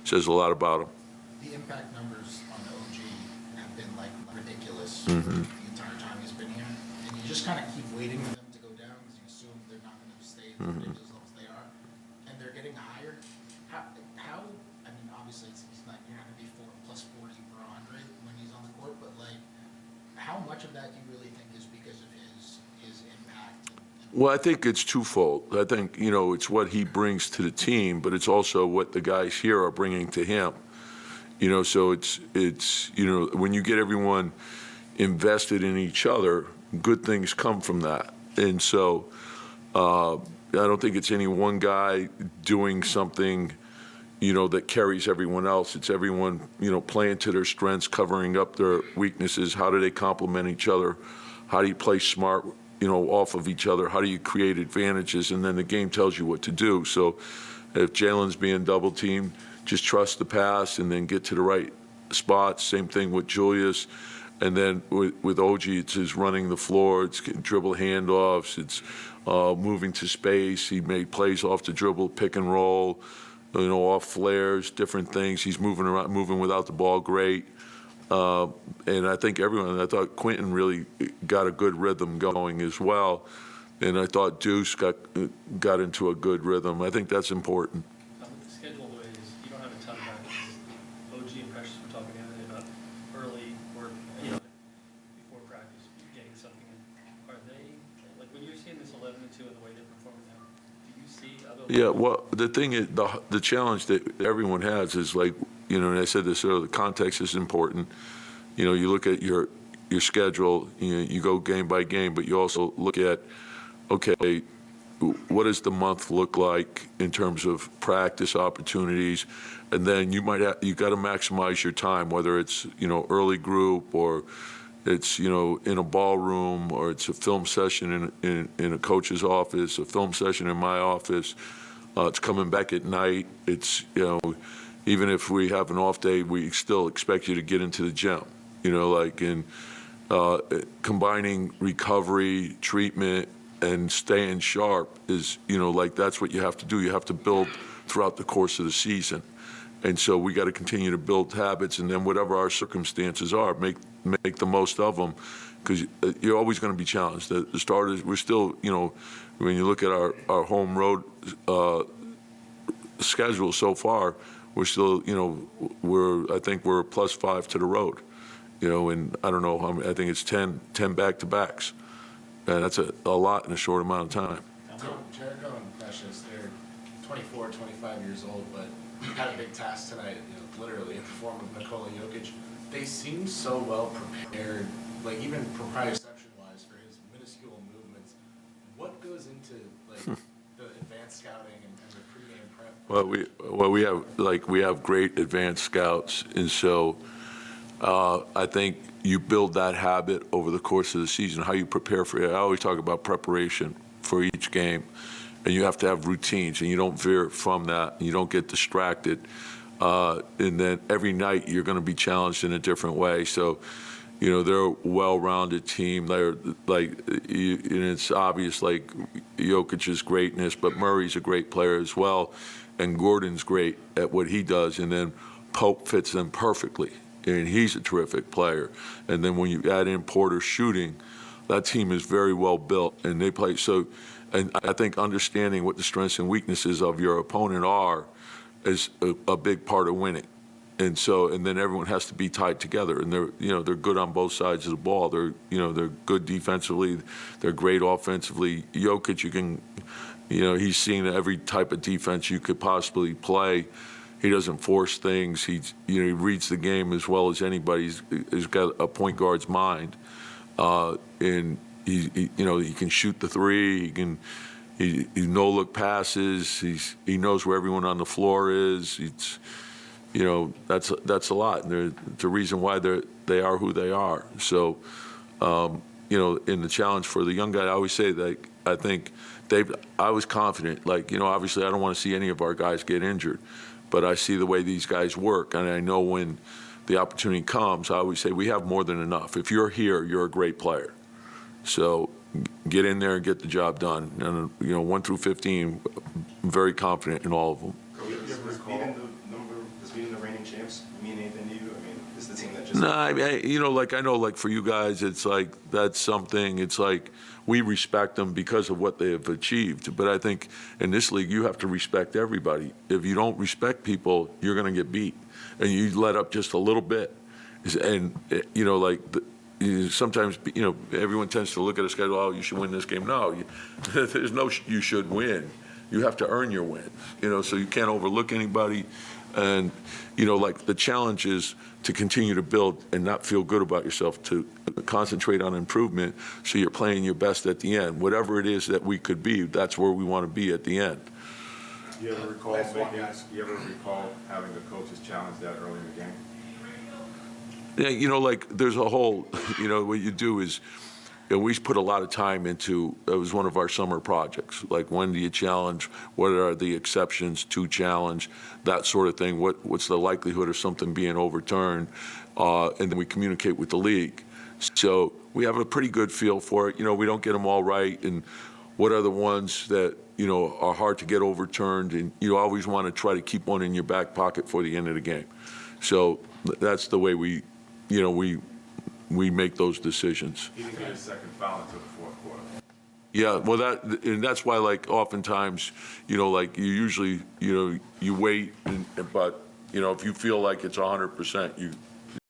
says a lot about him. The impact numbers on the OG have been like ridiculous Mm-hmm. the entire time he's been here, and you just kind of keep waiting for them to go down because you assume they're not going to stay as ridiculous as they are, and they're getting higher. How? I mean, obviously, he's not. You're not going to be plus 40 per 100 when he's on the court, but like, how much of that do you really think is because of his impact? Well, I think it's twofold. I think, it's what he brings to the team, but it's also what the guys here are bringing to him. So it's when you get everyone invested in each other, good things come from that. And so I don't think it's any one guy doing something, that carries everyone else. It's everyone, playing to their strengths, covering up their weaknesses. How do they complement each other? How do you play smart, off of each other? How do you create advantages? And then the game tells you what to do. So if Jalen's being double teamed, just trust the pass and then get to the right spots. Same thing with Julius. And then with OG, it's his running the floor. It's dribble handoffs. It's moving to space. He made plays off the dribble, pick and roll, off flares, different things. He's moving around, moving without the ball great. And I think I thought Quentin really got a good rhythm going as well. And I thought Deuce got into a good rhythm. I think that's important. With the schedule the way it is, you don't have a ton of practice. OG and Precious were talking about early or, before practice, getting something in. Are they, like when you're seeing this 11-2 and the way they're performing now, do you see other... Yeah, well, the thing is, the challenge that everyone has is like, and I said this earlier, the context is important. You look at your schedule, you go game by game, but you also look at, okay, what does the month look like in terms of practice opportunities? And then you got to maximize your time, whether it's, early group or it's, in a ballroom or it's a film session in a coach's office, a film session in my office. It's coming back at night. It's, even if we have an off day, we still expect you to get into the gym, combining recovery, treatment, and staying sharp is, that's what you have to do. You have to build throughout the course of the season. And so we got to continue to build habits, and then whatever our circumstances are, make the most of them, because you're always going to be challenged. The starters, we're still, when you look at our home road schedule so far, we're still, I think we're +5 to the road, and I don't know how many, I think it's 10 back-to-backs. And that's a lot in a short amount of time. Jericho and Precious, they're 24, 25 years old, but had a big task tonight, literally in the form of Nikola Jokic. They seem so well prepared, like even proprioception-wise for his minuscule movements. What goes into the advanced scouting and the pregame prep? We have great advanced scouts, and so I think you build that habit over the course of the season. How you prepare for it. I always talk about preparation for each game, and you have to have routines, and you don't veer from that, and you don't get distracted. And then every night you're going to be challenged in a different way. So, they're a well-rounded team. They're and it's obvious, like Jokic's greatness, but Murray's a great player as well, and Gordon's great at what he does, and then Pope fits them perfectly, and he's a terrific player. And then when you add in Porter shooting, that team is very well built, and they play so. And I think understanding what the strengths and weaknesses of your opponent are is a big part of winning. And so, and then everyone has to be tied together, and they're good on both sides of the ball. They're good defensively, they're great offensively. Jokic, he's seen every type of defense you could possibly play. He doesn't force things. He reads the game as well as anybody. He's got a point guard's mind, and he can shoot the three. He no-look passes. He knows where everyone on the floor is. That's a lot. And it's a reason why they are who they are. So, in the challenge for the young guy, I always say that I think I was confident. Obviously I don't want to see any of our guys get injured, but I see the way these guys work, and I know when the opportunity comes, I always say we have more than enough. If you're here, you're a great player. So get in there and get the job done. And 1 through 15, I'm very confident in all of them. This games mean anything to you? I mean, is the team that just... No, I mean, you know, like I know, like for you guys, it's like that's something. It's like we respect them because of what they have achieved. But I think in this league, you have to respect everybody. If you don't respect people, you're going to get beat, and you let up just a little bit. And you know, like sometimes, you know, everyone tends to look at a schedule. Oh, you should win this game. No, there's no you should win. You have to earn your win. You know, so you can't overlook anybody. And, you know, like the challenge is to continue to build and not feel good about yourself, to concentrate on improvement so you're playing your best at the end. Whatever it is that we could be, that's where we want to be at the end. You ever recall Last one, guys. having the coaches challenge that early in the game? Yeah, you know, like there's a whole, you know, what you do is, you know, we put a lot of time into, it was one of our summer projects, like when do you challenge, what are the exceptions to challenge, that sort of thing, what's the likelihood of something being overturned, and then we communicate with the league. So we have a pretty good feel for it. You know, we don't get them all right, and what are the ones that, you know, are hard to get overturned, and you always want to try to keep one in your back pocket for the end of the game. So that's the way we, you know, we make those decisions. He didn't get his second foul until the fourth quarter. Yeah, well, and that's why, like, oftentimes, you know, like, you usually, you know, you wait, but, you know, if you feel like it's 100%,